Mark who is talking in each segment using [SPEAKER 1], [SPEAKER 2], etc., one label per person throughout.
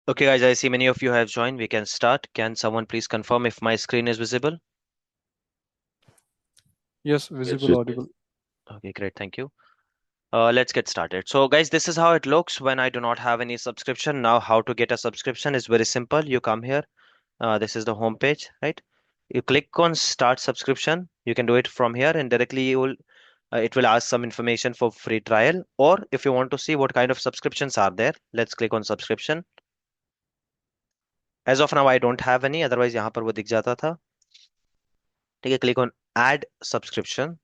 [SPEAKER 1] Okay, guys, I see many of you have joined. We can start. Can someone please confirm if my screen is visible?
[SPEAKER 2] Yes,
[SPEAKER 3] Yes,
[SPEAKER 2] visible,
[SPEAKER 3] yes.
[SPEAKER 2] audible.
[SPEAKER 1] Okay, great. Thank you. Let's get started. So, guys, this is how it looks when I do not have any subscription. Now, how to get a subscription is very simple. You come here. This is the home page, right? You click on Start Subscription. You can do it from here, and directly it will ask some information for free trial. Or if you want to see what kind of subscriptions are there, let's click on Subscription. As of now, I don't have any. Otherwise, यहाँ पर वो दिख जाता था. ठीक है, click on Add Subscription.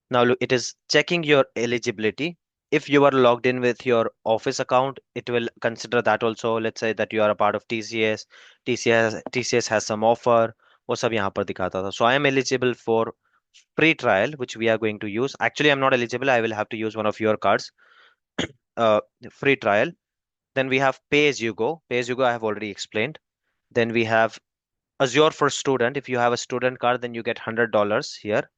[SPEAKER 1] Now look, it is checking your eligibility. If you are logged in with your office account, it will consider that also. Let's say that you are a part of TCS. TCS has some offer. वो सब यहाँ पर दिखाता था. So I am eligible for free trial, which we are going to use. Actually, I'm not eligible. I will have to use one of your cards. Uh, Free trial. Then we have pay as you go. Pay as you go, I have already explained. Then we have Azure for student. If you have a student card, then you get $100 here.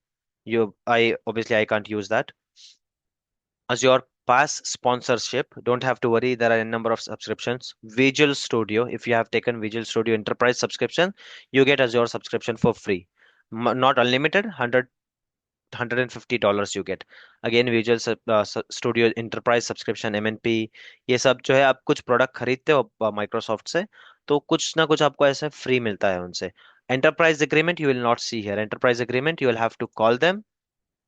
[SPEAKER 1] I obviously I can't use that. Azure Pass sponsorship, don't have to worry. There are a number of subscriptions. Visual Studio, if you have taken Visual Studio Enterprise subscription, you get Azure subscription for free. Not unlimited, $150 you get. Again, Studio Enterprise subscription, MNP, ये सब जो है आप कुछ product खरीदते हो Microsoft से, तो कुछ ना कुछ आपको ऐसे फ्री मिलता है उनसे. Enterprise agreement you will not see here. Enterprise agreement you will have to call them.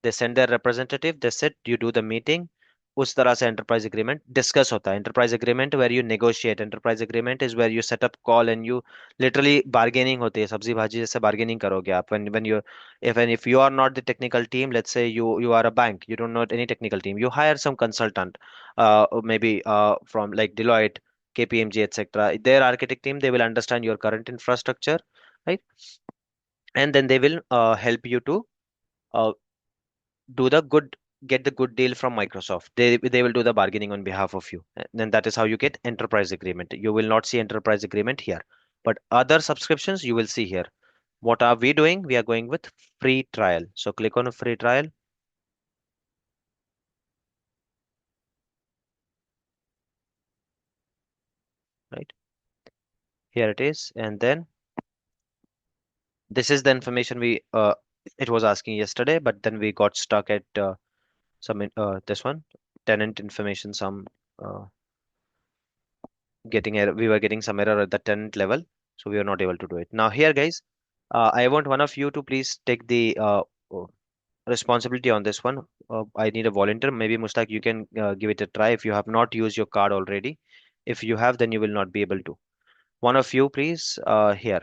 [SPEAKER 1] They send their representative, they sit, you do the meeting. उस तरह से एंटरप्राइज एग्रीमेंट डिस्कस होता है. Enterprise agreement where you negotiate. Enterprise agreement is where you set up call and you literally bargaining होती है. सब्जी भाजी जैसे बार्गेनिंग करोगे आप. when you if you are not the technical team, let's say you are a bank, you don't know any technical team, you hire some consultant, maybe from like Deloitte, KPMG, etc. Their architect team, they will understand your current infrastructure, right? And then they will help you to uh, do the good get the good deal from Microsoft. They will do the bargaining on behalf of you. And then that is how you get enterprise agreement. You will not see enterprise agreement here. But other subscriptions you will see here. What are we doing? We are going with free trial. So click on a free trial, right? Here it is. And then this is the information we it was asking yesterday, but then we got stuck at this one, tenant information, some uh, getting error. We were getting some error at the tenant level, so we were not able to do it. Now here, guys, I want one of you to please take the responsibility on this one. I need a volunteer. Maybe Mustaq, you can give it a try if you have not used your card already. If you have, then you will not be able to. One of you, please, here.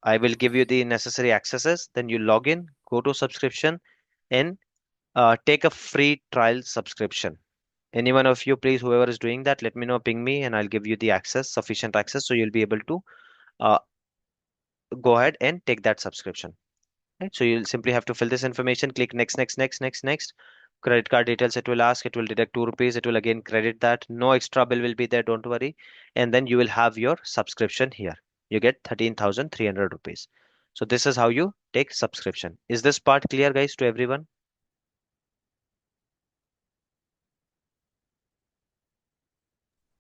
[SPEAKER 1] I will give you the necessary accesses. Then you log in, go to subscription, and take a free trial subscription. Any one of you, please, whoever is doing that, let me know, ping me, and I'll give you the access, sufficient access, so you'll be able to uh, go ahead and take that subscription. Right? So you'll simply have to fill this information, click next, next, next, next, next. Credit card details it will ask, it will deduct 2 rupees, it will again credit that. No extra bill will be there, don't worry. And then you will have your subscription here. You get 13,300 rupees. So this is how you take subscription. Is this part clear, guys, to everyone?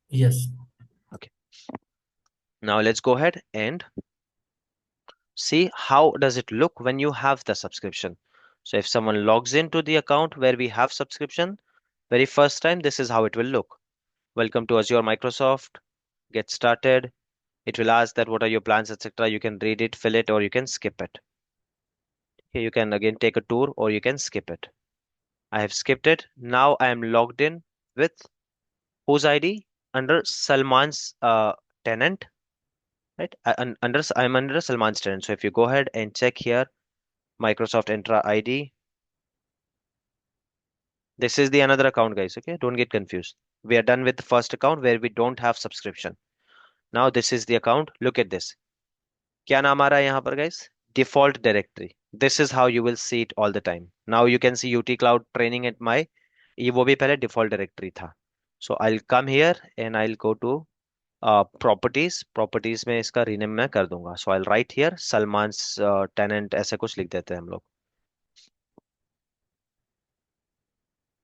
[SPEAKER 3] Yes.
[SPEAKER 1] Okay. Now let's go ahead and see how does it look when you have the subscription. So if someone logs into the account where we have subscription, very first time, this is how it will look. Welcome to Azure Microsoft. Get started. It will ask that what are your plans, etc. You can read it, fill it, or you can skip it. Here you can again take a tour or you can skip it. I have skipped it. Now I am logged in with whose ID? Under Salman's tenant, right? I'm under Salman's tenant. So if you go ahead and check here, Microsoft Entra ID. This is the another account, guys. Okay, don't get confused. We are done with the first account where we don't have subscription. Now this is the account. Look at this. क्या नाम आ रहा है यहाँ पर, guys? Default directory. This is how you will see it all the time. Now you can see UT Cloud training at my, ये वो भी पहले default directory था. So I'll come here and I'll go to properties. Properties में इसका rename मैं कर दूंगा. So I'll write here Salman's tenant, ऐसे कुछ लिख देते हैं हम लोग.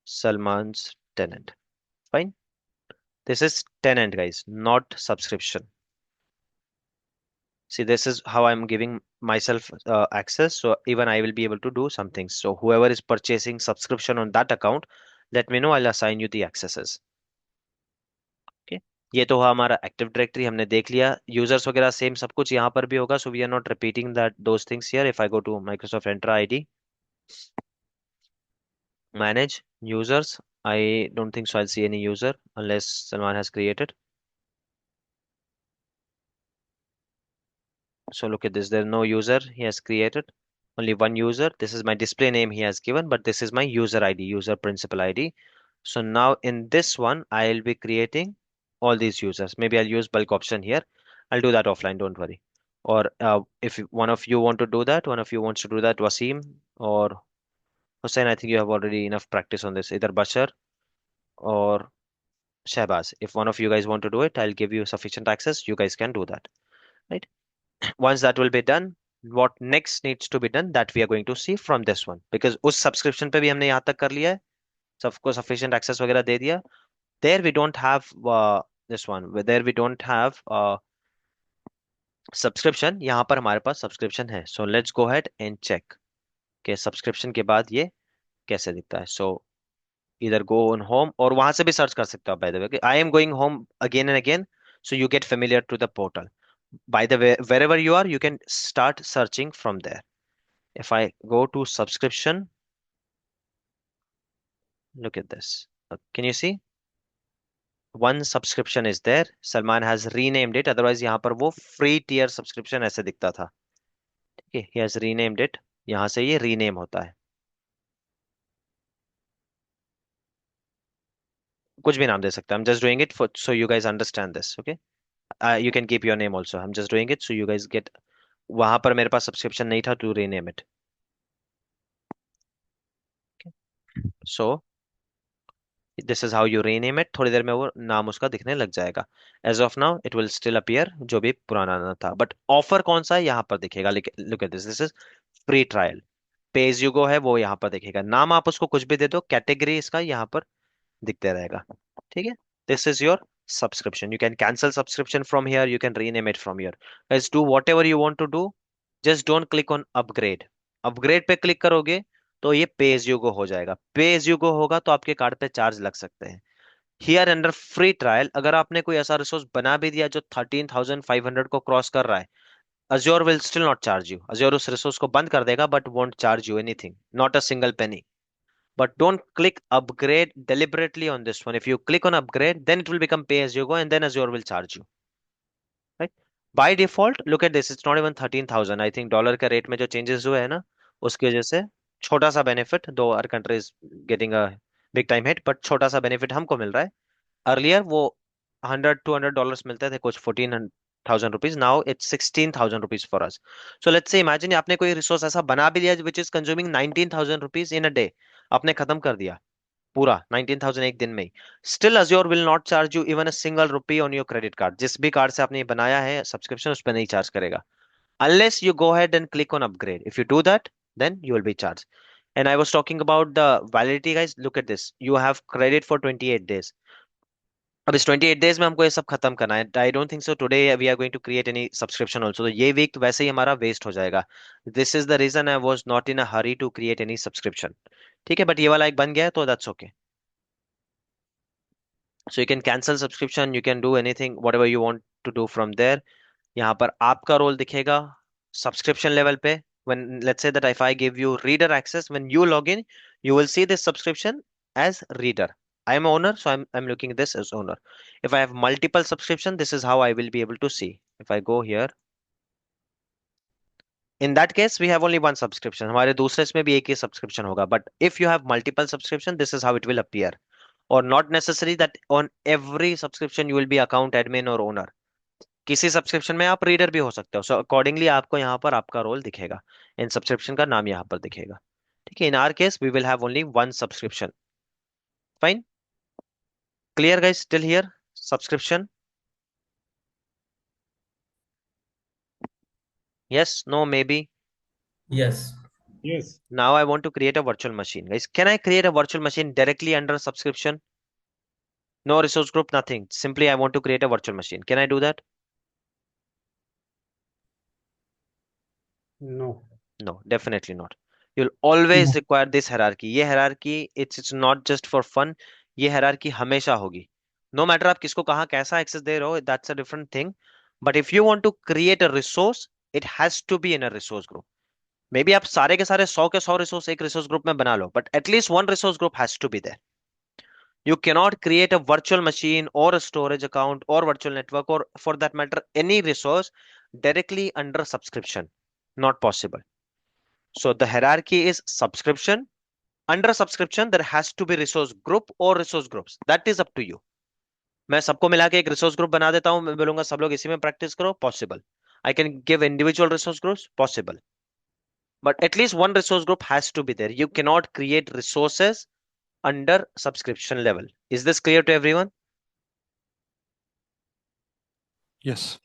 [SPEAKER 1] Salman's tenant. Fine. This is tenant, guys, not subscription. See, this is how I'm giving myself access. So even I will be able to do some things. So whoever is purchasing subscription on that account, let me know. I'll assign you the accesses. Okay. ये तो हुआ हमारा active directory, हमने देख लिया। Users वगैरह same सब कुछ यहाँ पर भी होगा, so we are not repeating that those things here. If I go to Microsoft enter ID, manage users, I don't think so I'll see any user unless Salman has created. So look at this, there's no user he has created, only one user. This is my display name he has given, but this is my user ID, user principal ID. So now in this one I'll be creating all these users. Maybe I'll use bulk option here. I'll do that offline, don't worry. Or if one of you want to do that, one of you wants to do that, Wasim or Hussein, I think you have already enough practice on this, either Bashar or Shehbaz. If one of you guys want to do it, I'll give you sufficient access, you guys can do that, right? Once that will be done, what next needs to be done, that we are going to see from this one, because उस subscription पे भी हमने यहाँ तक कर लिया है, सबको sufficient access वगैरह दे दिया. There we don't have this one, there we don't have subscription. यहाँ पर हमारे पास subscription है. So let's go ahead and check कि subscription के बाद ये कैसे दिखता है. So either go on home, और वहां से भी सर्च कर सकते हो, by the way. I am going home again and again, so you get familiar to the portal. By the way, wherever you are, you can start searching from there. If I go to subscription, look at this. Can you see? One subscription is there. Salman has renamed it. Otherwise, यहाँ पर वो free tier subscription ऐसे दिखता था. ठीक है, he has renamed it. यहाँ से ये rename होता है. कुछ भी नाम दे सकते हैं. I'm just doing it for so you guys understand this. Okay. You can keep your name also. I'm just doing it so you guys get. वहां पर मेरे पास subscription नहीं था to rename it. Okay. So this is how you rename it. थोड़ी देर में वो नाम उसका दिखने लग जाएगा. As of now it will still appear जो भी पुराना नाम था, बट ऑफर कौन सा है यहाँ पर दिखेगा. Look at this, this is free trial. पे एज यू गो है वो यहाँ पर दिखेगा. नाम आप उसको कुछ भी दे दो, कैटेगरी इसका यहाँ पर दिखते रहेगा. ठीक है. This is your subscription. You can cancel subscription from here, you can rename it from here. Guys, do whatever you want to do, just don't click on upgrade. Upgrade पे क्लिक करोगे तो ये पे एज यू गो हो जाएगा. पे as you go होगा तो आपके कार्ड पे चार्ज लग सकते हैं. हियर अंडर फ्री ट्रायल, अगर आपने कोई ऐसा रिसोर्स बना भी दिया जो 13,500 को क्रॉस कर रहा है, Azure will still not charge you. Azure उस रिसोर्स को बंद कर देगा but won't charge you anything, not a single penny. But don't click upgrade deliberately on this one. If you click on upgrade, then it will become pay as you go, and then Azure will charge you. Right? By default, look at this. It's not even 13,000. I think dollar का rate में जो changes हुए हैं ना, उसकी वजह से छोटा सा बेनिफिट, दो our country is getting a big time hit, but छोटा सा बेनिफिट हमको मिल रहा है. अर्लियर वो 100-200 डॉलर्स मिलते थे, कुछ 14,000 rupees. Now it's 16,000 rupees for us. So let's say imagine आपने कोई रिसोर्स ऐसा बना भी लिया which is consuming 19,000 rupees in a day. आपने खत्म कर दिया पूरा 19,000 एक दिन में ही. Still Azure will not charge you even a single rupee on your credit card. जिस भी कार्ड से आपने ये बनाया है सब्सक्रिप्शन, उस पर नहीं चार्ज करेगा unless you go ahead and click on upgrade. If you do that, then you will be charged. And I was talking about the validity, guys. Look at this. You have credit for 28 days. अब इस 28 days में हमको ये सब खत्म करना है. I don't think so today we are going to create any subscription also. तो ये वीक वैसे ही हमारा वेस्ट हो जाएगा. This is the reason I was not in a hurry to create any subscription. ठीक है, बट ये वाला एक बन गया है तो that's okay. So you can cancel subscription, you can do anything whatever you want to do from there. यहाँ पर आपका रोल दिखेगा सब्सक्रिप्शन लेवल पे. when let's say that if I give you reader access, when you log in, you will see this subscription as reader. I am owner, so I'm looking at this as owner. If I have multiple subscription, this is how I will be able to see. If I go here, in that case we have only one subscription. हमारे दूसरे इसमें भी एक ही subscription होगा. But if you have multiple subscription, this is how it will appear. Or not necessary that on every subscription you will be account admin or owner. किसी subscription में आप reader भी हो सकते हो. सो अकॉर्डिंगली आपको यहाँ पर आपका रोल दिखेगा, इन सब्सक्रिप्शन का नाम यहाँ पर दिखेगा. ठीक है. In our case we will have only one subscription. Fine. Clear guys till here? Subscription, yes, no, maybe.
[SPEAKER 2] Yes.
[SPEAKER 3] Yes.
[SPEAKER 1] Now I want to create a virtual machine. Guys, can I create a virtual machine directly under subscription? No resource group, nothing. Simply, I want to create a virtual machine. Can I do that?
[SPEAKER 2] No.
[SPEAKER 1] No, definitely not. You'll always
[SPEAKER 3] No.
[SPEAKER 1] require this hierarchy. ये hierarchy, it's not just for fun. ये hierarchy हमेशा होगी. No matter आप किसको कहाँ कैसा access दे रहे हो, that's a different thing. But if you want to create a resource, it has to be in a resource group. Maybe आप सारे के सारे 100 के 100 रिसोर्स एक रिसोर्स ग्रुप में बना लो, but at least one resource group has to be there. You cannot create a virtual machine or a storage account or virtual network or for that matter any resource directly under subscription. Not possible. So the hierarchy is subscription. Under subscription, there has to be resource group or resource groups. That is up to you. मैं सबको मिला के एक resource group बना देता हूं, मैं बोलूंगा सब लोग इसी में प्रैक्टिस करो, possible. I can give individual resource groups, possible. But at least one resource group has to be there. You cannot create resources under subscription level. Is this clear to everyone?
[SPEAKER 3] Yes.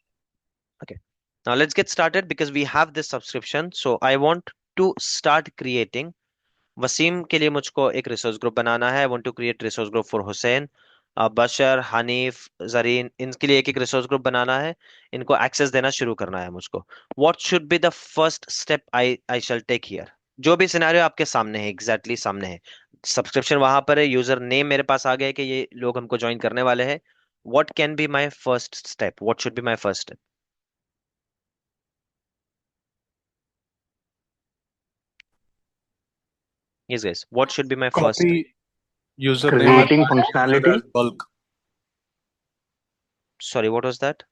[SPEAKER 1] Okay. Now let's get started because we have this subscription. So I want to start creating. Waseem के लिए मुझको एक resource group बनाना है. I want to create resource group for Hussain, Bashar, Hanif, Zareen. इनके लिए एक एक रिसोर्स ग्रुप बनाना है. इनको एक्सेस देना शुरू करना है मुझको. What should be the first step I I shall take here? जो भी सिनेरियो आपके सामने है, एग्जैक्टली सामने है. सब्सक्रिप्शन वहां पर है, यूजर नेम मेरे पास आ गया है कि ये लोग हमको ज्वाइन करने वाले हैं. What can be my first step? What should be my first step? Yes, guys. What should be my first step?
[SPEAKER 3] Copy username and
[SPEAKER 2] Creating
[SPEAKER 3] password
[SPEAKER 2] functionality.
[SPEAKER 3] as bulk.
[SPEAKER 1] Sorry, what was that?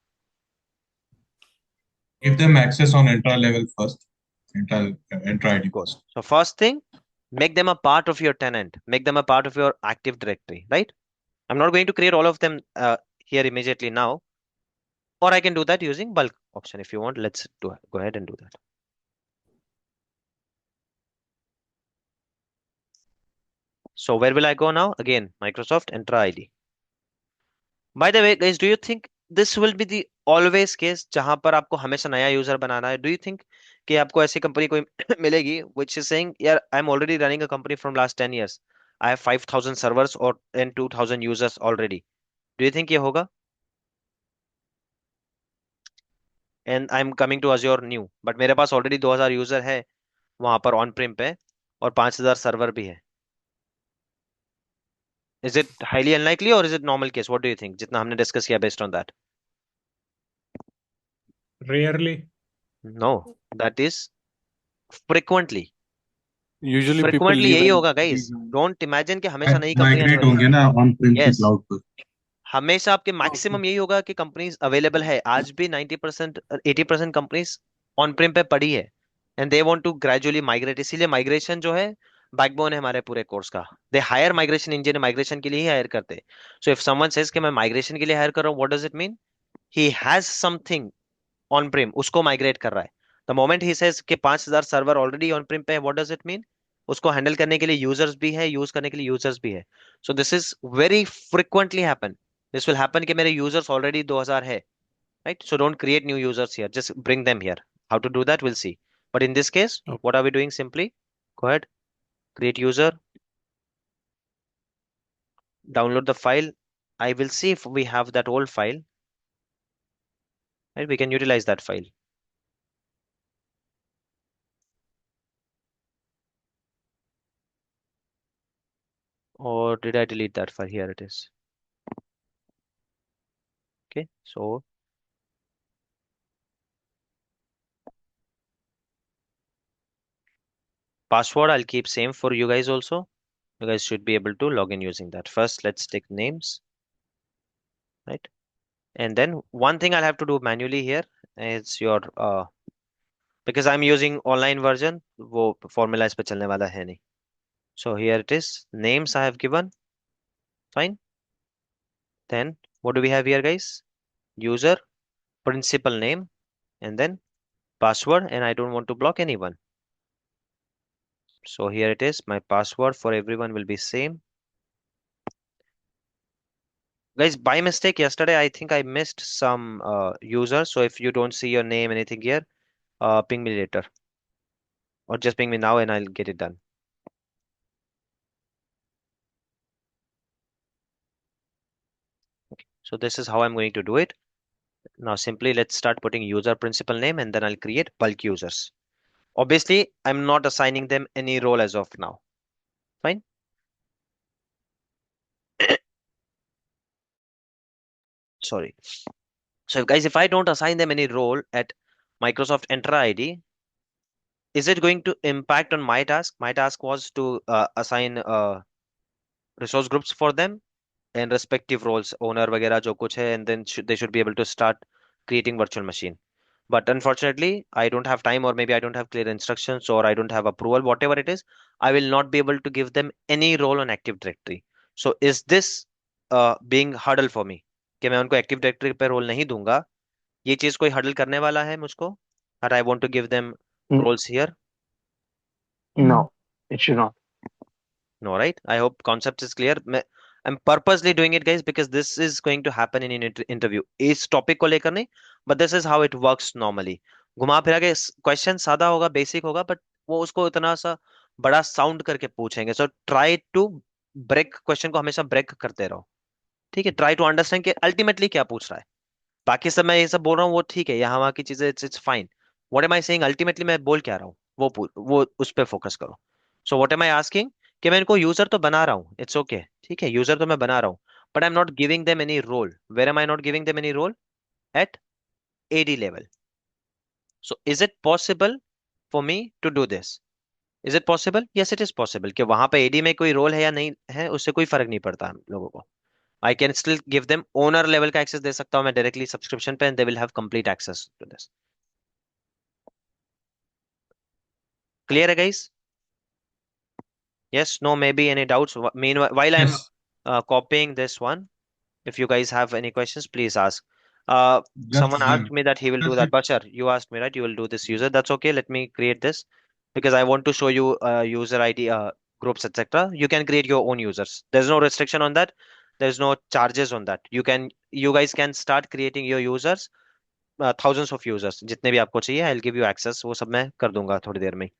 [SPEAKER 4] Give them access on intra level first. Intra ID
[SPEAKER 1] Good.
[SPEAKER 4] first.
[SPEAKER 1] So first thing, make them a part of your tenant. Make them a part of your Active Directory, right? I'm not going to create all of them here immediately now, or I can do that using bulk option if you want. Let's go ahead and do that. So where will I go now? Again, Microsoft Entra ID. By the way, guys, do you think this will be the always case जहां पर आपको हमेशा नया user बनाना है? Do you think कि आपको ऐसी company कोई मिलेगी which is saying, यार, I'm already running a company from last 10 years. I have 5,000 servers or and 2,000 users already. Do you think ये होगा? And I'm coming to Azure new, but मेरे पास already 2,000 user है वहां पर on prim पे, और 5,000 server भी है. Is it highly unlikely or is it normal case? What do you think? जितना हमने डिस्कस किया based on that.
[SPEAKER 2] Rarely.
[SPEAKER 1] No, that is frequently.
[SPEAKER 3] Usually people
[SPEAKER 1] Frequently
[SPEAKER 3] leave
[SPEAKER 1] यही
[SPEAKER 3] and
[SPEAKER 1] होगा guys. Don't imagine कि हमेशा नई कंपनियां
[SPEAKER 4] Migrate
[SPEAKER 1] ज्वाइन
[SPEAKER 4] होंगे
[SPEAKER 1] करें.
[SPEAKER 4] ना on prem से
[SPEAKER 1] Yes.
[SPEAKER 4] cloud पर.
[SPEAKER 1] हमेशा आपके
[SPEAKER 3] Okay.
[SPEAKER 1] मैक्सिमम यही होगा कि कंपनीज अवेलेबल है. आज भी 90% 80% कंपनीज ऑन प्रीम पे पड़ी है, and they want to gradually migrate. इसीलिए माइग्रेशन जो है बैकबोन है हमारे पूरे कोर्स का. They hire migration engineer, migration के लिए ही हायर करते हैं. सो इफ समवन सेज कि मैं माइग्रेशन के लिए हायर कर रहा हूँ, what does it mean? He has something on prim, उसको माइग्रेट कर रहा है. द मोमेंट ही सेज कि 5,000 सर्वर ऑलरेडी ऑन प्रीम पे है, व्हाट डज इट मीन? उसको हैंडल करने के लिए यूजर्स भी है, यूज करने के लिए यूजर्स भी है. So this is very frequently happen. This will happen कि मेरे यूजर्स ऑलरेडी 2,000 है, right? So don't create new users here, just bring them here. How to do that we'll see, but in this case
[SPEAKER 3] Okay.
[SPEAKER 1] what are we doing? Simply go ahead, create user, download the file. I will see if we have that old file, right? We can utilize that file. Or did I delete that file? Here it is. Okay, so password I'll keep same for you guys also. You guys should be able to log in using that. First let's take names, right? And then one thing I'll have to do manually here is your because I'm using online version, वो formula इस पे चलने वाला है नहीं. So here it is. Names I have given. Fine. Then what do we have here, guys? User, principal name, and then password. And I don't want to block anyone. So here it is. My password for everyone will be same. Guys, by mistake, yesterday I think I missed some users. So if you don't see your name, anything here, ping me later. Or just ping me now and I'll get it done. So this is how I'm going to do it. Now simply let's start putting user principal name, and then I'll create bulk users. Obviously, I'm not assigning them any role as of now. Fine. Sorry. So guys, if I don't assign them any role at Microsoft Entra ID, is it going to impact on my task? My task was to assign resource groups for them and respective roles, owner वगैरह जो कुछ है, and then they should be able to start creating virtual machine. But unfortunately, I don't have time, or maybe I don't have clear instructions, or I don't have approval, whatever it is. I will not be able to give them any role on Active Directory. So is this being hurdle for me कि मैं उनको Active Directory पे role नहीं दूंगा? ये चीज कोई hurdle करने वाला है मुझको? Or I want to give them
[SPEAKER 2] N-
[SPEAKER 1] roles here?
[SPEAKER 2] No, it should not.
[SPEAKER 1] No, right? I hope concept is clear. I'm purposely doing it, guys, because this is going to happen in an interview. इस topic को लेकर नहीं, but this is how it works normally. घुमा फिरा के question सादा होगा, basic होगा, बट वो उसको इतना सा बड़ा साउंड करके पूछेंगे. So try to break question को, हमेशा ब्रेक करते रहो. ठीक है, ट्राई टू अंडरस्टैंड कि अल्टीमेटली क्या पूछ रहा है. बाकी सब मैं ये सब बोल रहा हूँ वो ठीक है, यहाँ वहाँ की चीजें it's it's fine. What am I saying, ultimately मैं बोल क्या रहा हूँ वो उस पर फोकस करो. So what am I asking कि मैं इनको यूजर तो बना रहा हूँ, इट्स ओके, ठीक है, यूजर तो मैं बना रहा हूँ, but I am not giving them any role. Where am I not giving them any role? At AD level. So is it possible for me to do this? Is it possible? Yes, it is possible. कि वहां पे AD में कोई role है या नहीं है, उससे कोई फर्क नहीं पड़ता हम लोगों को. I can still give them owner level का एक्सेस दे सकता हूँ मैं डायरेक्टली सब्सक्रिप्शन पे, and they will have complete access to this. Clear, guys? Yes, no, maybe any doubts? Meanwhile, while I'm
[SPEAKER 4] Yes.
[SPEAKER 1] copying this one, if you guys have any questions, please ask.
[SPEAKER 4] Just
[SPEAKER 1] Someone asked me that he will do
[SPEAKER 4] just
[SPEAKER 1] that. Bashar, you asked me, right? You will do this user. That's okay. Let me create this because I want to show you user ID, groups, etc. You can create your own users. There's no restriction on that. There's no charges on that. You guys can start creating your users, thousands of users. जितने भी आपको चाहिए, I'll give you access. वो सब मैं कर दूंगा थोड़ी देर में.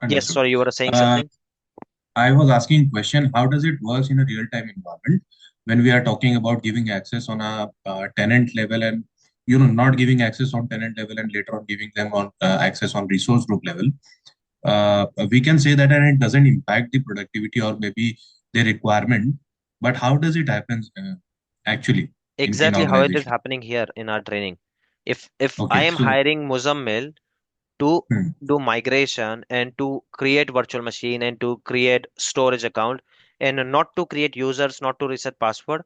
[SPEAKER 1] Yes,
[SPEAKER 4] understood.
[SPEAKER 1] sorry, you were saying
[SPEAKER 4] Uh,
[SPEAKER 1] something.
[SPEAKER 4] I was asking question, how does it work in a real-time environment when we are talking about giving access on a tenant level and not giving access on tenant level and later on giving them on access on resource group level. We can say that and it doesn't impact the productivity or maybe the requirement, but how does it happen actually in
[SPEAKER 1] Exactly how it is
[SPEAKER 4] organization?
[SPEAKER 1] happening here in our training. If I
[SPEAKER 4] Okay,
[SPEAKER 1] am
[SPEAKER 4] so
[SPEAKER 1] hiring Muzammil to
[SPEAKER 4] hmm,
[SPEAKER 1] do migration and to create virtual machine and to create storage account and not to create users, not to reset password,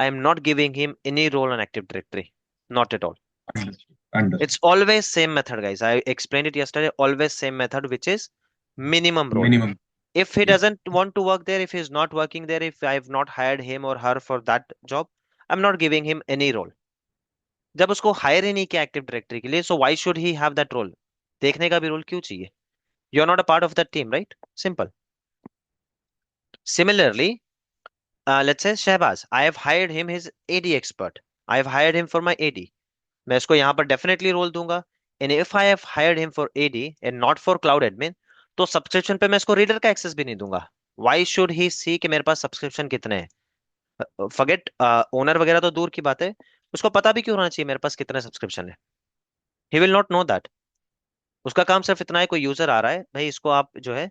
[SPEAKER 1] I am not giving him any role on Active Directory. Not at all.
[SPEAKER 4] understood, understood.
[SPEAKER 1] It's always same method, guys. I explained it yesterday. Always same method, which is minimum role.
[SPEAKER 4] Minimum,
[SPEAKER 1] If he
[SPEAKER 4] yes,
[SPEAKER 1] doesn't want to work there, if he's not working there, if I've not hired him or her for that job, I'm not giving him any role. जब उसको higher ही नहीं किया active directory के लिए, so why should he have that role? देखने का भी role क्यों चाहिए? You are not a part of that team, right? Simple. Similarly, let's say Shahbaz, I have hired him his AD expert. I have hired him for my AD. मैं इसको यहाँ पर definitely role दूंगा. And if I have hired him for AD and not for cloud admin, तो subscription पे मैं इसको reader का एक्सेस भी नहीं दूंगा. व्हाई शुड ही सी कि मेरे पास सब्सक्रिप्शन कितने हैं? फॉरगेट ओनर वगैरह तो दूर की बात है, उसको पता भी क्यों होना चाहिए मेरे पास कितने सब्सक्रिप्शन है? He will not know that. उसका काम सिर्फ इतना है, कोई यूजर आ रहा है भाई, इसको आप जो है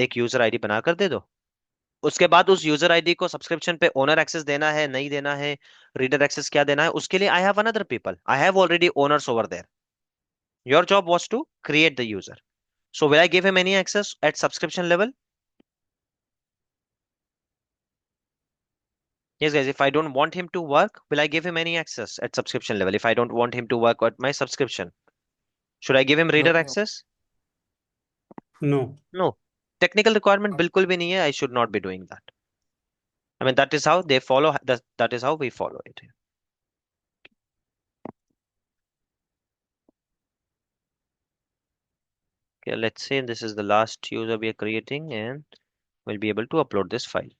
[SPEAKER 1] एक यूजर आईडी बनाकर दे दो. उसके बाद उस यूजर आईडी को सब्सक्रिप्शन पे ओनर एक्सेस देना है, नहीं देना है, रीडर एक्सेस क्या देना है, उसके लिए I have another people. I have already owners over there. Your job was to create the user. So will I give him any access at subscription level? Yes, guys, if I don't want him to work, will I give him any access at subscription level? If I don't want him to work at my subscription, should I give him reader
[SPEAKER 3] No.
[SPEAKER 1] access?
[SPEAKER 3] No.
[SPEAKER 1] No. Technical requirement बिल्कुल भी नहीं है. I should not be doing that. I mean, that is how they follow. That is how we follow it. Okay, let's say this is the last user we are creating, and we'll be able to upload this file.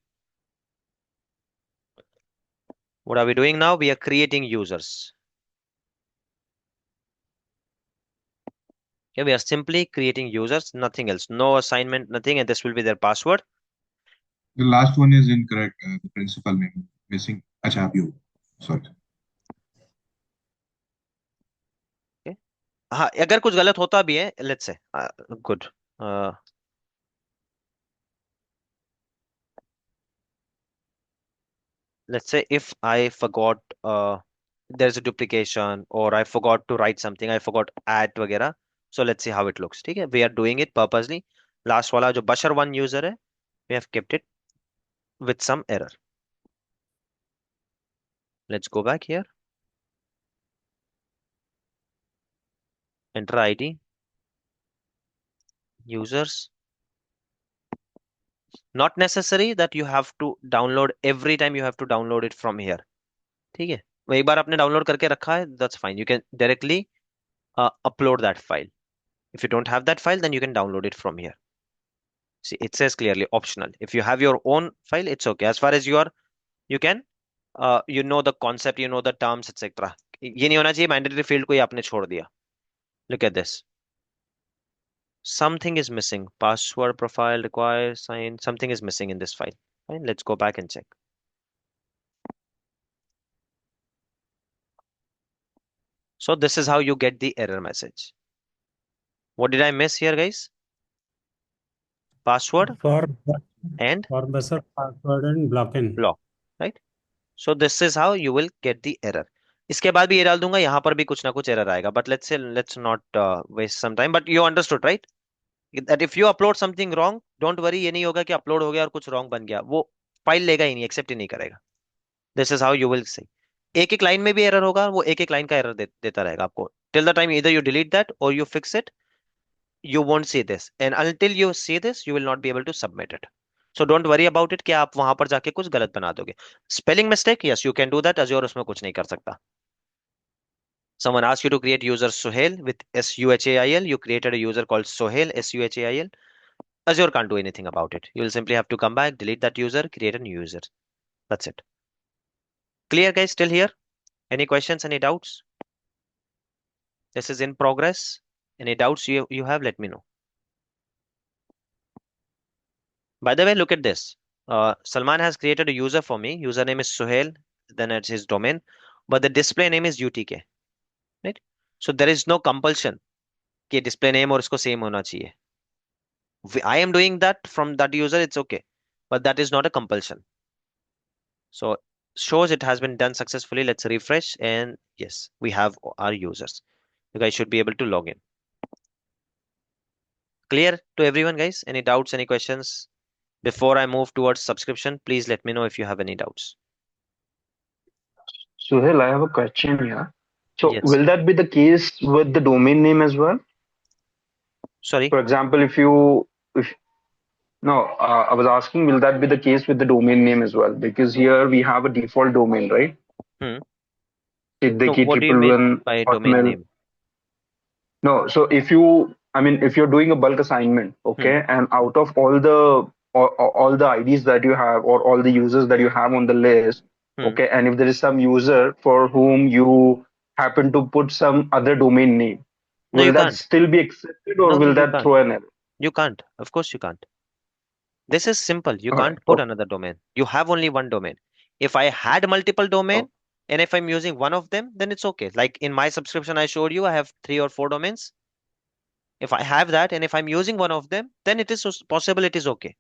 [SPEAKER 1] What are we doing now? We are creating users. Okay, we are simply creating users, nothing else. No assignment, nothing, and this will be their password.
[SPEAKER 4] the last one is incorrect. The principal name missing. Acha, you. Sorry.
[SPEAKER 1] Okay? हाँ, अगर कुछ गलत होता भी है, let's say good, let's say if I forgot there's a duplication or I forgot to write something, I forgot add वगैरह. So let's see how it looks. ठीक है, we are doing it purposely. Last वाला जो bashar one user है, we have kept it with some error. Let's go back here. Enter ID, users. Not necessary that you have to download every time you have to download it from here. ठीक है, वो एक बार आपने download करके रखा है, that's fine. You can directly upload that file. If you don't have that file, then you can download it from here. See, it says clearly optional. If you have your own file, it's okay. As far as you can, you know the concept, you know the terms, etc. ये नहीं होना चाहिए mandatory field को ही आपने छोड़ दिया. Look at this. Something is missing. Password profile requires sign. Something is missing in this file. Fine. Let's go back and check. So this is how you get the error message. What did I miss here, guys? Password
[SPEAKER 3] For
[SPEAKER 1] and
[SPEAKER 3] buzzer, password and block in.
[SPEAKER 1] block, right? So this is how you will get the error. इसके बाद भी ये डाल दूंगा, यहाँ पर भी कुछ ना कुछ एरर आएगा, but let's not waste some time. But you understood, right? That if you upload something wrong, don't worry, ये नहीं होगा कि अपलोड हो गया और कुछ wrong बन गया, वो फाइल लेगा ही नहीं, एक्सेप्ट ही नहीं करेगा. This is how you will see. एक एक लाइन में भी एरर होगा, वो एक एक लाइन का एरर देता रहेगा आपको. Till the time either you delete that or you fix it, you won't see this, and until you see this, you will not be able to submit it. So don't worry about it कि आप वहां पर जाके कुछ गलत बना दोगे. Spelling mistake, yes, you can do that. Azure उसमें कुछ नहीं कर सकता. Someone asked you to create user Suhail with Suhail. You created a user called Suhail, Suhail. Azure can't do anything about it. You will simply have to come back, delete that user, create a new user. That's it. Clear, guys? Still here? Any questions? Any doubts? This is in progress. Any doubts you have? Let me know. By the way, look at this. Salman has created a user for me. Username is Suhail. Then it's his domain, but the display name is UTK. Right? So there is no compulsion कि display name और इसको same होना चाहिए. I am doing that from that user, it's okay, but that is not a compulsion. So shows it has been done successfully. Let's refresh, and yes, we have our users. You guys should be able to log in. Clear to everyone, guys? Any doubts, any questions? Before I move towards subscription, please let me know if you have any doubts.
[SPEAKER 2] Suhail, I have a question here. So
[SPEAKER 1] Yes.
[SPEAKER 2] will that be the case with the domain name as well?
[SPEAKER 1] Sorry.
[SPEAKER 2] For example, if no, I was asking, will that be the case with the domain name as well? Because here we have a default domain, right?
[SPEAKER 1] Hmm.
[SPEAKER 2] Siddiki
[SPEAKER 1] No, what do you mean
[SPEAKER 2] 111
[SPEAKER 1] by domain
[SPEAKER 2] Hotmail.
[SPEAKER 1] name?
[SPEAKER 2] No, so if you're doing a bulk assignment, okay, and out of all the IDs that you have or all the users that you have on the list, okay, and if there is some user for whom you happen to put some other domain name,
[SPEAKER 1] No,
[SPEAKER 2] will
[SPEAKER 1] you
[SPEAKER 2] that
[SPEAKER 1] can't.
[SPEAKER 2] still be accepted or
[SPEAKER 1] No,
[SPEAKER 2] will
[SPEAKER 1] you
[SPEAKER 2] that
[SPEAKER 1] can't.
[SPEAKER 2] throw an error?
[SPEAKER 1] You can't. Of course you can't. This is simple. You
[SPEAKER 2] All right.
[SPEAKER 1] can't put
[SPEAKER 2] Okay.
[SPEAKER 1] another domain. You have only one domain. If I had multiple domain and if I'm using one of them, then it's okay. Like in my subscription, I showed you, I have 3 or 4 domains. If I have that and if I'm using one of them, then it is possible, it is okay.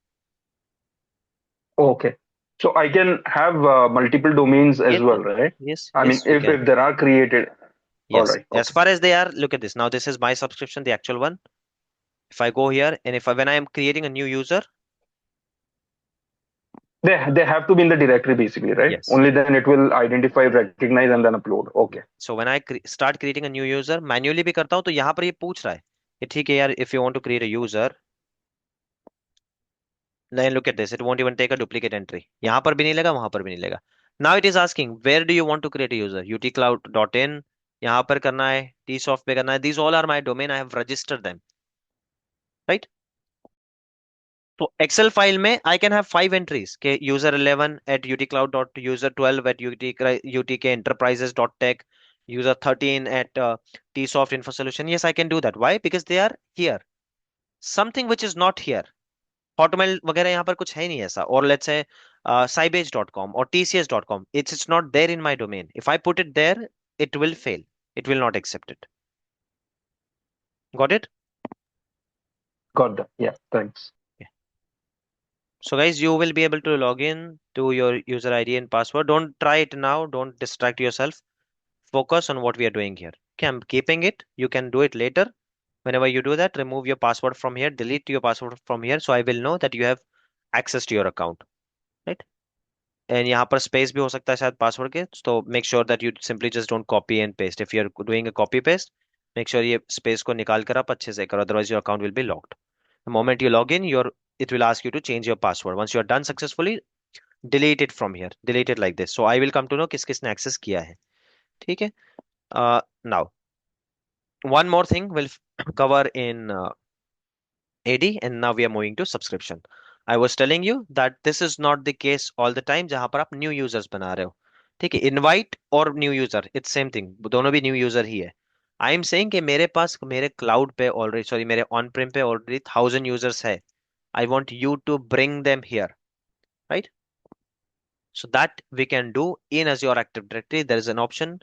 [SPEAKER 2] Okay. So I can have multiple domains as
[SPEAKER 1] Yes,
[SPEAKER 2] well, right?
[SPEAKER 1] yes,
[SPEAKER 2] I mean,
[SPEAKER 1] yes, you
[SPEAKER 2] if
[SPEAKER 1] can.
[SPEAKER 2] there are created. All
[SPEAKER 1] Yes.
[SPEAKER 2] right.
[SPEAKER 1] As
[SPEAKER 2] Okay.
[SPEAKER 1] far as they are, look at this. Now this is my subscription, the actual one. If I go here and when I am creating a new user,
[SPEAKER 2] They have to be in the directory basically, right?
[SPEAKER 1] yes.
[SPEAKER 2] Only then it will identify, recognize, and then upload. Okay.
[SPEAKER 1] So when I start creating a new user, manually भी करता हूँ तो यहाँ पर ये पूछ रहा है कि ठीक है यार, if you want to create a user, then look at this, it won't even take a duplicate entry. यहाँ पर भी नहीं लेगा, वहां पर भी नहीं लेगा. Now it is asking where do you want to create a user? utcloud.in यहाँ पर करना है, tsoft पे करना है. These all are my domain. I have registered them, right? तो Excel file में I can have 5 entries के user 11 at utcloud.user 12 at utkenterprises.tech, user 13 at tsoft info solution. Yes, I can do that. Why? Because they are here. Something which is not here, Hotmail वगैरह यहाँ पर कुछ है ही नहीं ऐसा, और let's say sybase.com or tcs.com, it's not there in my domain. If I put it there, it will fail, it will not accept it. Got it?
[SPEAKER 2] Got that. Yeah, thanks.
[SPEAKER 1] Yeah. So guys, you will be able to log in to your user ID and password. Don't try it now, don't distract yourself, focus on what we are doing here. Okay, I'm keeping it, you can do it later. Whenever you do that, remove your password from here, delete your password from here, so I will know that you have access to your account, right? And यहाँ पर space भी हो सकता है शायद password के, तो make sure that you simply just don't copy and paste. If you are doing a copy paste, make sure ये स्पेस को निकाल कर आप अच्छे से करो, otherwise your account will be locked. The moment you log in, your it will ask you to change your password. Once you are done successfully, delete it from here, delete it like this, so I will come to know किस किसने access किया है। ठीक है, now one more thing we'll cover in AD, and now we are moving to subscription. I was telling you that this is not the case all the time जहां पर आप new users बना रहे हो। ठीक है, invite और new user it's same thing, दोनों भी new user ही है। I am saying कि मेरे पास मेरे cloud पे already, sorry, मेरे on prem पे already 1000 users है। I want you to bring them here, right? So that we can do in Azure Active Directory. There is an option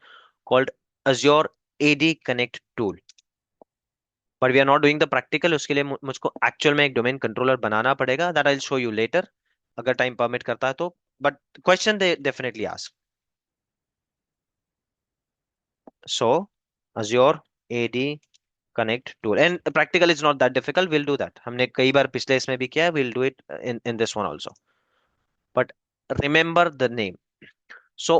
[SPEAKER 1] called Azure AD Connect tool. But we are not doing the practical, उसके लिए मुझको actual में एक domain controller बनाना पड़ेगा, that I will show you later, अगर time permit करता है तो। But question they definitely ask. So Azure AD Connect tool and practical is not that difficult, we'll do that, हमने कई बार पिछले इसमें भी किया है, we'll do it in this one also, but remember the name. So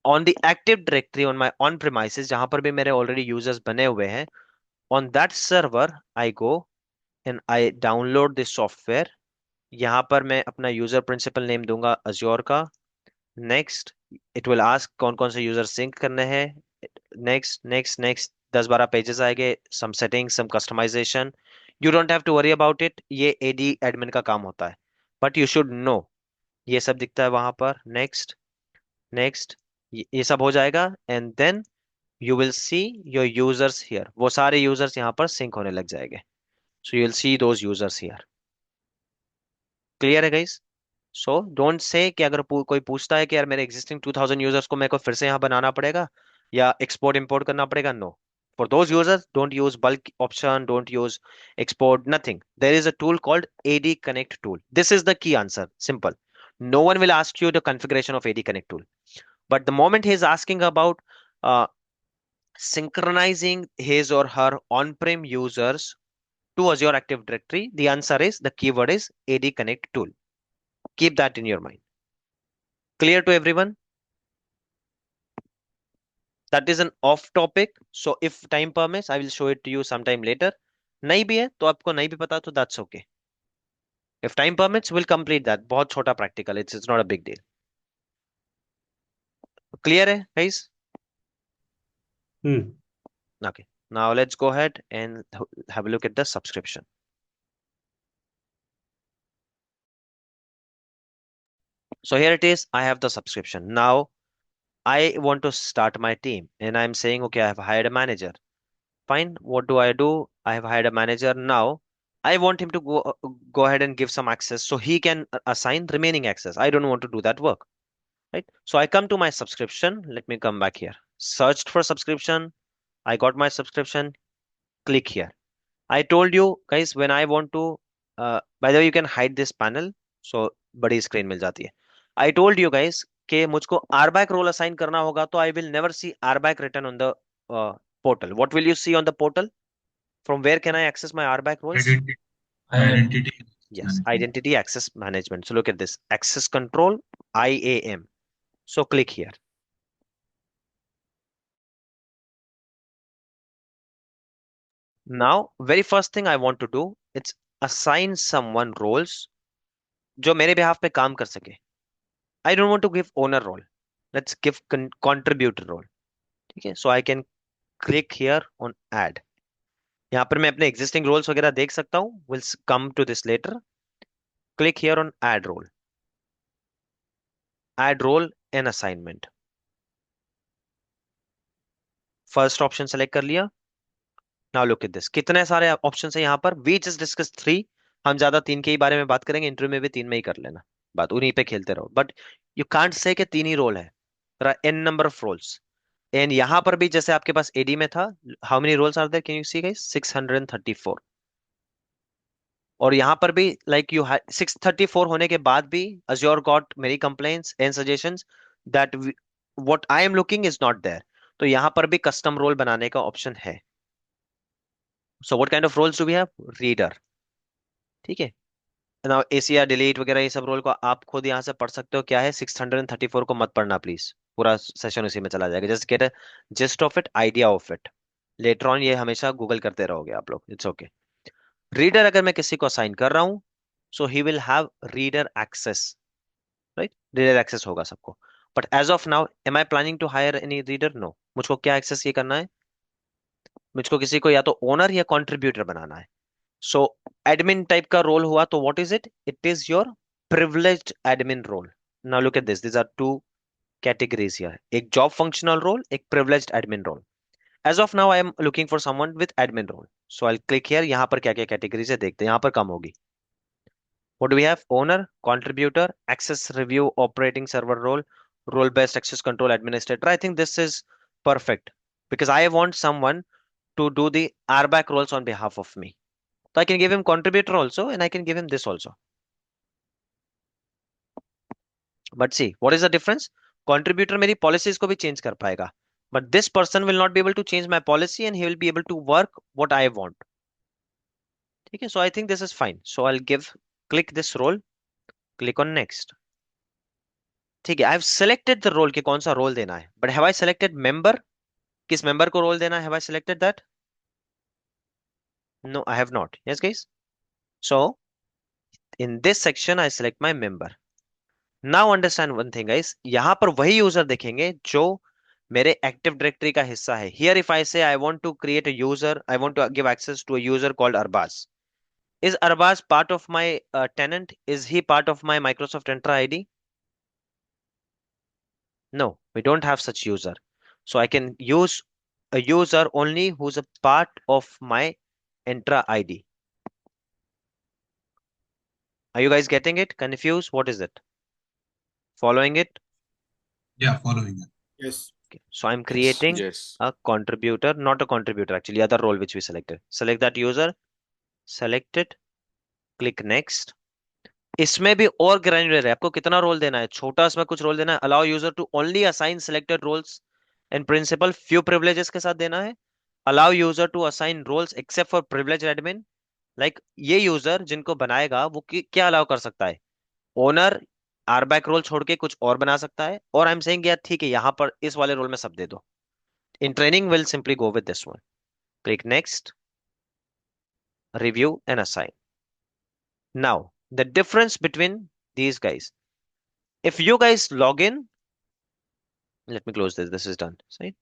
[SPEAKER 1] on the Active Directory on my on premises, जहां पर भी मेरे ऑलरेडी यूजर्स बने हुए हैं, on that server I go and I download this software. यहाँ पर मैं अपना यूजर प्रिंसिपल नेम दूंगा अज्योर का। नेक्स्ट, इट विल आस्क कौन कौन से यूजर सिंक करने हैं। नेक्स्ट नेक्स्ट नेक्स्ट, 10-12 पेजेस आएंगे, some settings, some customisation. You don't have to worry about it, ये एडी एडमिन का काम होता है, बट यू शुड नो। ये सब दिखता है वहां पर। नेक्स्ट नेक्स्ट, ये सब हो जाएगा, and then you will see your users here, वो सारे यूजर्स यहाँ पर सिंक होने लग जाएंगे। So you will see those users here. Clear है गाइस? सो डोंट से कि अगर कोई पूछता है कि यार मेरे एग्जिस्टिंग 2000 यूजर्स को मेरे को फिर से यहाँ बनाना पड़ेगा या एक्सपोर्ट इंपोर्ट करना पड़ेगा, no. For those users, don't use bulk option, don't use export, nothing. There is a tool called AD Connect tool. This is the key answer. Simple. No one will ask you the configuration of AD Connect tool. But the moment he is asking about uh, synchronizing his or her on-prem users to Azure Active Directory, the answer is, the keyword is AD Connect tool. Keep that in your mind. Clear to everyone? That is an off topic, so if time permits I will show it to you sometime later. नहीं भी है तो आपको नहीं भी पता तो that's okay. If time permits we'll complete that. बहुत छोटा practical, it's not a big deal. Clear है guys? Okay, now let's go ahead and have a look at the subscription. So here it is, I have the subscription. Now I want to start my team and I'm saying, okay, I have hired a manager. Fine, what do? I have hired a manager. Now I want him to go ahead and give some access so he can assign remaining access. I don't want to do that work, right? So I come to my subscription. Let me come back here. Searched for subscription. I got my subscription. Click here. I told you guys, when I want to by the way, you can hide this panel, so बड़ी screen मिल जाती है। I told you guys कि मुझको RBAC role assign करना होगा, तो I will never see RBAC written on the portal. What will you see on the portal? From where can I access my RBAC roles?
[SPEAKER 4] Identity.
[SPEAKER 1] Yes, identity access management. So look at this, access control, IAM. So click here. Now, very first thing I want to do, it's assign someone roles जो मेरे behalf पे काम कर सके. I don't want to give owner role. Let's give contributor role. ठीक है, so I can click here on add. यहाँ पर मैं अपने existing roles वगैरह देख सकता हूँ. We'll come to this later. Click here on add role. Add role and assignment. First option select कर लिया. Now look at this. कितने सारे options हैं यहाँ पर? We just discussed 3. हम ज्यादा तीन के ही बारे में बात करेंगे, इंटरव्यू में भी तीन में ही कर लेना बात, उन्हीं पे खेलते रहो, बट यू कांट से कि तीन ही रोल है, n number of roles. And यहां पर भी जैसे आपके पास एडी में था, how many roles are there, can you see guys, 634। और यहां पर भी लाइक यू 634 होने के बाद भी Azure गॉट मेरी complaints and suggestions that what I am looking is not there. तो यहां पर भी कस्टम रोल बनाने का ऑप्शन है। So what kind of roles do we have, reader, ठीक है ना। एसीआर डिलीट वगैरह ये सब रोल को आप खुद यहाँ से पढ़ सकते हो, क्या है 634 को मत पढ़ना प्लीज, पूरा सेशन उसी में चला जाएगा, just get a gist of it, idea of it. Later on ये हमेशा गूगल करते रहोगे आप लोग, इट्स ओके। रीडर अगर मैं किसी को असाइन कर रहा हूं, so he will have reader access, right, reader access होगा सबको। But as of now am I planning to hire any reader, no. मुझको क्या एक्सेस ये करना है, मुझको किसी को या तो ओनर या कॉन्ट्रीब्यूटर बनाना है। सो एडमिन टाइप का रोल हुआ तो what is it, it is your privileged admin role. Now look at this, this are two categories here, एक जॉब फंक्शनल रोल, एक privileged admin role. As of now I am looking for someone with admin role, so I click here. यहाँ पर क्या क्या categories है देखते हैं, यहाँ पर कम होगी। What do we have? Owner, contributor, access review, operating server role, role-based access control administrator. I think this is perfect because I want someone to do the RBAC roles on behalf of me. So I can give him contributor also and I can give him this also. But see, what is the difference? Contributor मेरी policies को भी change कर पाएगा. But this person will not be able to change my policy and he will be able to work what I want. ठीक है? So I think this is fine. So I'll click this role, click on next. ठीक है, I have selected the role, कि कौन सा role देना है, but have I selected member, किस मेंबर को रोल देना है, have I selected that, no I have not, yes guys. So in this section I select my member. Now understand one thing guys, यहां पर वही user देखेंगे जो मेरे एक्टिव डायरेक्टरी का हिस्सा है। Here if I say I want to create a user, I want to give access to a user called Arbaaz, is Arbaaz part of my tenant, is he part of my Microsoft Entra ID? No, we don't have such user. So I can use a user only who's a part of my Entra ID. Are you guys getting it? Confused? What is it? Following it?
[SPEAKER 4] Yeah, following it.
[SPEAKER 5] Yes.
[SPEAKER 1] Okay. So I'm
[SPEAKER 5] Yes.
[SPEAKER 1] creating
[SPEAKER 5] Yes.
[SPEAKER 1] a contributor, not a contributor actually, other role which we selected. Select that user, select it, click next. इसमें भी और granular है, आपको कितना role देना है, छोटा इसमें कुछ रोल देना है। Allow user to only assign selected roles and principal, few privileges के साथ देना है। Allow user to assign roles except for privilege admin, like ये यूजर जिनको बनाएगा वो क्या अलाउ कर सकता है, ओनर आरबैक रोल छोड़ के कुछ और बना सकता है। और आई एम सेइंग यार ठीक है, यहां पर इस वाले रोल में सब दे दो। In training will simply go with this one, click next, review and assign. Now the difference between these guys, if you guys log in, let me close this, this is done, see.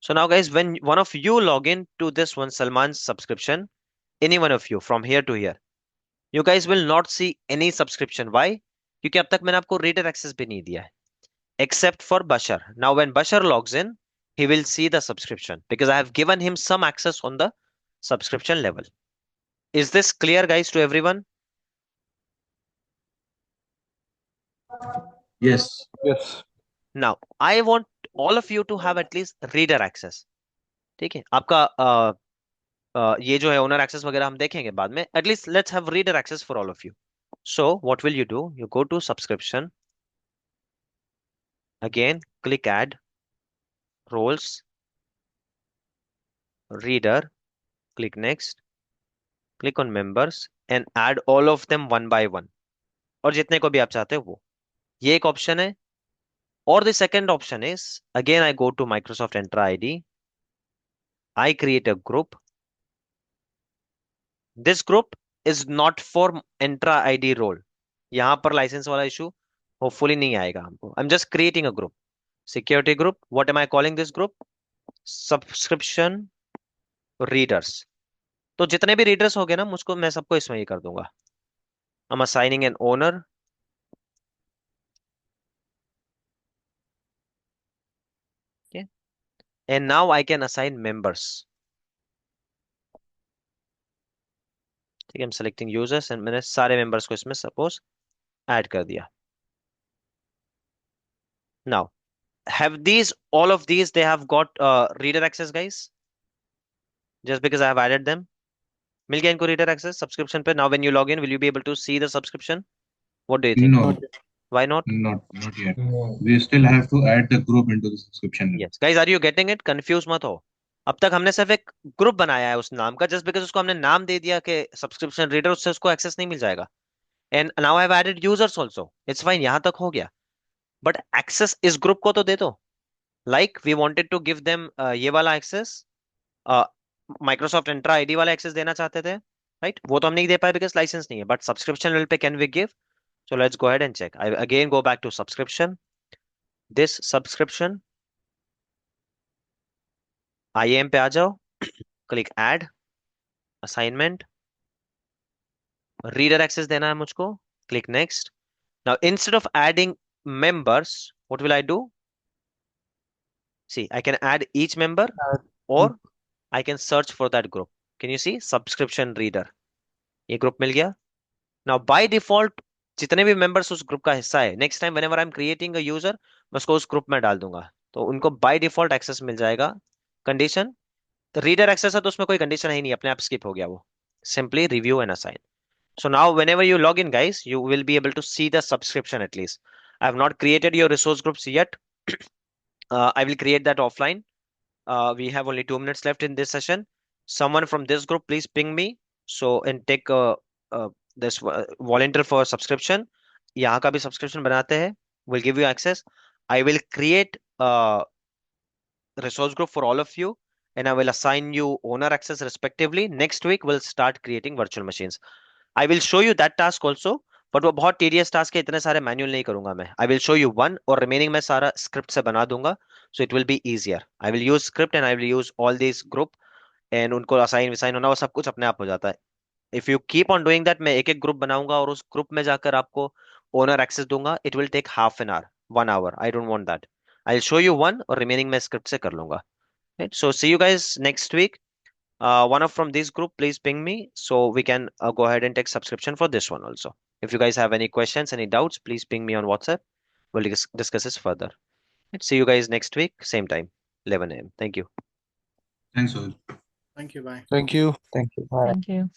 [SPEAKER 1] So now guys, when one of you log in to this one Salman's subscription, any one of you from here to here, you guys will not see any subscription. Why? क्योंकि अब तक मैंने आपको reader access भी नहीं दिया है, except for Bashar. Now when Bashar logs in, he will see the subscription because I have given him some access on the subscription level. Is this clear guys to everyone?
[SPEAKER 4] Yes.
[SPEAKER 5] Yes.
[SPEAKER 1] Now I want all of you to have at least reader access. ठीक है, आपका ये जो है owner access वगैरह हम देखेंगे बाद में, at least let's have reader access for all of you. So what will you do, you go to subscription, again click add roles, reader, click next, click on members and add all of them one by one, और जितने को भी आप चाहते हो वो, ये एक ऑप्शन है। और the second option is, again I go to Microsoft Entra ID, I create a group, this group is not for Entra ID role, यहां पर लाइसेंस वाला इशू होपफुली नहीं आएगा हमको। I am just creating a group, security group, what am I calling this group, subscription readers. तो जितने भी readers हो गए ना, मुझको मैं सबको इसमें ही कर दूंगा। I am assigning an owner, and now I can assign members. ठीक है, I'm selecting users and मैंने सारे members को इसमें suppose ऐड कर दिया. Now, have these, all of these, they have got reader access, guys? Just because I have added them? मिल गया इनको reader access subscription पे? Now when you log in, will you be able to see the subscription? What do you think?
[SPEAKER 4] No,
[SPEAKER 1] Why not?
[SPEAKER 4] not yet. We still have to add the group into the subscription.
[SPEAKER 1] Yes. Guys, are you getting it? Confused मत हो. अब तक हमने सिर्फ एक group बनाया है उस नाम का, जस्ट बिकॉज उसको हमने नाम दे दिया कि सब्सक्रिप्शन रीडर, उससे उसको एक्सेस नहीं मिल जाएगा. And now I have added users also. It's fine, यहां तक हो गया. बट एक्सेस इस ग्रुप को तो दे दो. Like we wanted to give them ये वाला एक्सेस, माइक्रोसॉफ्ट एंट्रा आईडी वाला एक्सेस देना चाहते थे, राइट? वो तो हम नहीं दे पाए बिकॉज लाइसेंस नहीं है. बट सब्सक्रिप्शन लेवल पे can we give? So let's go ahead and check. I again go back to subscription, this subscription, IAM पे आ जाओ, click add, assignment, reader access देना है मुझको, click next. Now instead of adding members, what will I do? See, I can add each member or I can search for that group. Can you see? Subscription reader. ये group मिल गया. Now by default जितने भी members उस group का हिस्सा है, next time whenever I'm creating a user, मैं उसको उस ग्रुप में डाल दूंगा, तो उनको by default access मिल जाएगा. कंडीशन, तो रीडर एक्सेस है तो उसमें कोई कंडीशन है ही नहीं, अपने आप स्किप हो गया वो. Simply review and assign. So now whenever you log in, guys, you will be able to see the subscription at least. I have not created your resource groups yet. I will create that offline. We have only 2 minutes left in this session. Someone from this group, please ping me. So and take this volunteer for subscription. यहाँ का भी subscription बनाते हैं. Will give you access. I will create a resource group for all of you, and I will assign you owner access respectively. Next week we'll start creating virtual machines. I will show you that task also, but वो बहुत tedious task है, इतने सारे manual नहीं करूंगा मैं. I will show you one और remaining मैं सारा script से बना दूंगा, so it will be easier. I will use script and I will use all these group, and उनको assign होना वो सब कुछ अपने आप हो जाता है. If you keep on doing that, मैं एक एक ग्रुप बनाऊंगा और उस ग्रुप में जाकर आपको ओनर एक्सेस दूंगा. It will take half an hour, 1 hour. I don't want that. I'll show you one और remaining मैं script से कर लूंगा. Right? So see you guys next week. One of from this group, please ping me so we can go ahead and take subscription for this one also. If you guys have any questions, any doubts, please ping me on WhatsApp. We'll discuss this further. Right, see you guys next week, same time, 11 a.m. Thank you.
[SPEAKER 4] Thanks, Sohil.
[SPEAKER 3] Thank you. Bye.
[SPEAKER 5] Thank you.
[SPEAKER 6] Thank you. Bye.
[SPEAKER 7] Thank you.